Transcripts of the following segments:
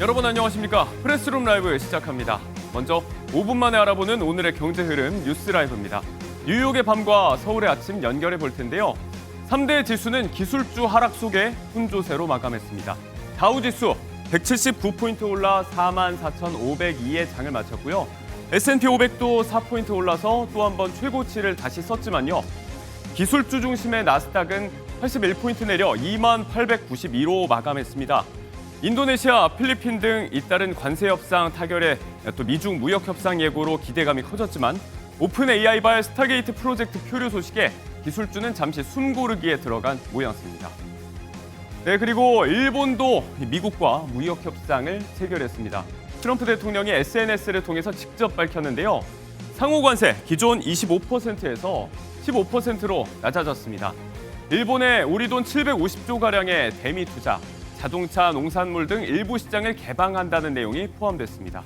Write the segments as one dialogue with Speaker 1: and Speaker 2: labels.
Speaker 1: 여러분 안녕하십니까? 프레스룸 라이브 시작합니다. 먼저 5분 만에 알아보는 오늘의 경제 흐름 뉴스 라이브입니다. 뉴욕의 밤과 서울의 아침 연결해 볼 텐데요. 3대 지수는 기술주 하락 속에 혼조세로 마감했습니다. 다우지수 179포인트 올라 44,502의 장을 마쳤고요. S&P 500도 4포인트 올라서 또 한 번 최고치를 다시 썼지만요. 기술주 중심의 나스닥은 81포인트 내려 2892로 마감했습니다. 인도네시아, 필리핀 등 잇따른 관세 협상 타결에 또 미중 무역 협상 예고로 기대감이 커졌지만 오픈 AI발 스타게이트 프로젝트 표류 소식에 기술주는 잠시 숨고르기에 들어간 모양새입니다. 네, 그리고 일본도 미국과 무역 협상을 체결했습니다. 트럼프 대통령이 SNS를 통해서 직접 밝혔는데요. 상호 관세 기존 25%에서 15%로 낮아졌습니다. 일본의 우리 돈 750조 가량의 대미 투자, 자동차, 농산물 등 일부 시장을 개방한다는 내용이 포함됐습니다.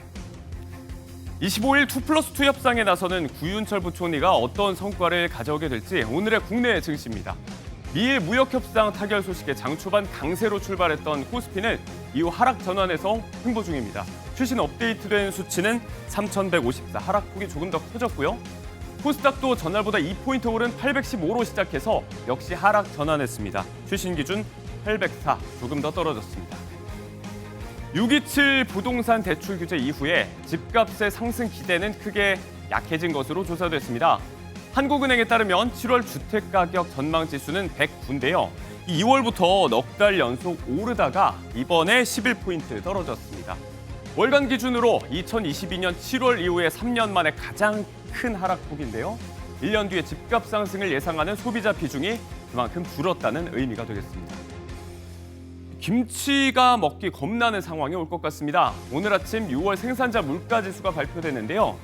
Speaker 1: 25일 2+2 협상에 나서는 구윤철 부총리가 어떤 성과를 가져오게 될지 오늘의 국내 증시입니다. 미일 무역협상 타결 소식에 장 초반 강세로 출발했던 코스피는 이후 하락 전환해서 횡보 중입니다. 최신 업데이트된 수치는 3,154, 하락폭이 조금 더 커졌고요. 코스닥도 전날보다 2포인트 오른 815로 시작해서 역시 하락 전환했습니다. 최신 기준 804, 조금 더 떨어졌습니다. 627 부동산 대출 규제 이후에 집값의 상승 기대는 크게 약해진 것으로 조사됐습니다. 한국은행에 따르면 7월 주택가격 전망지수는 109인데요. 2월부터 넉 달 연속 오르다가 이번에 11포인트 떨어졌습니다. 월간 기준으로 2022년 7월 이후에 3년 만에 가장 큰 하락폭인데요. 1년 뒤에 집값 상승을 예상하는 소비자 비중이 그만큼 줄었다는 의미가 되겠습니다. 김치가 먹기 겁나는 상황이 올 것 같습니다. 오늘 아침 6월 생산자 물가지수가 발표됐는데요.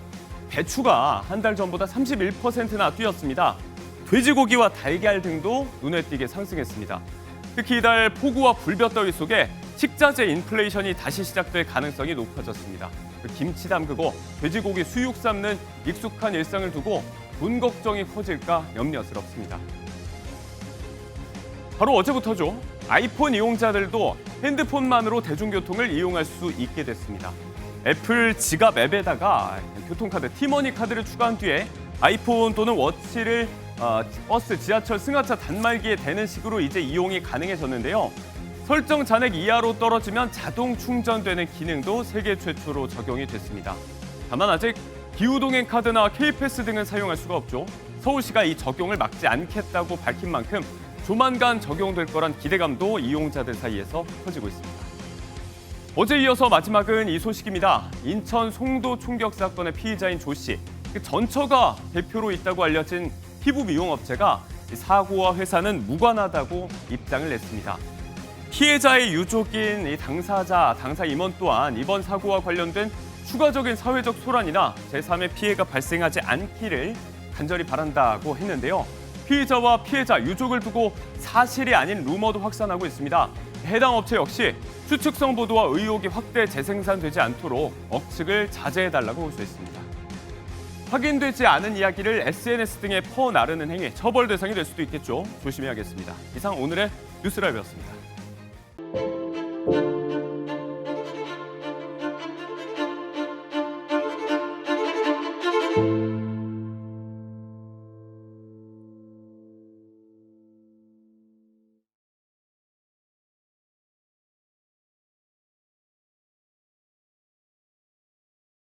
Speaker 1: 배추가 한 달 전보다 31%나 뛰었습니다. 돼지고기와 달걀 등도 눈에 띄게 상승했습니다. 특히 이달 폭우와 불볕더위 속에 식자재 인플레이션이 다시 시작될 가능성이 높아졌습니다. 김치 담그고 돼지고기 수육 삶는 익숙한 일상을 두고 돈 걱정이 커질까 염려스럽습니다. 바로 어제부터죠. 아이폰 이용자들도 핸드폰만으로 대중교통을 이용할 수 있게 됐습니다. 애플 지갑 앱에다가 교통카드 티머니 카드를 추가한 뒤에 아이폰 또는 워치를 버스, 지하철, 승하차 단말기에 대는 식으로 이제 이용이 가능해졌는데요. 설정 잔액 이하로 떨어지면 자동 충전되는 기능도 세계 최초로 적용이 됐습니다. 다만 아직 기후동행 카드나 K패스 등은 사용할 수가 없죠. 서울시가 이 적용을 막지 않겠다고 밝힌 만큼 조만간 적용될 거란 기대감도 이용자들 사이에서 커지고 있습니다. 어제 이어서 마지막은 이 소식입니다. 인천 송도 총격 사건의 피의자인 조 씨, 전처가 대표로 있다고 알려진 피부 미용업체가 사고와 회사는 무관하다고 입장을 냈습니다. 피해자의 유족인 이 당사 임원 또한 이번 사고와 관련된 추가적인 사회적 소란이나 제3의 피해가 발생하지 않기를 간절히 바란다고 했는데요. 피의자와 피해자, 유족을 두고 사실이 아닌 루머도 확산하고 있습니다. 해당 업체 역시 추측성 보도와 의혹이 확대 재생산되지 않도록 억측을 자제해달라고 호소했습니다. 확인되지 않은 이야기를 SNS 등에 퍼나르는 행위, 처벌 대상이 될 수도 있겠죠. 조심해야겠습니다. 이상 오늘의 뉴스라이브였습니다.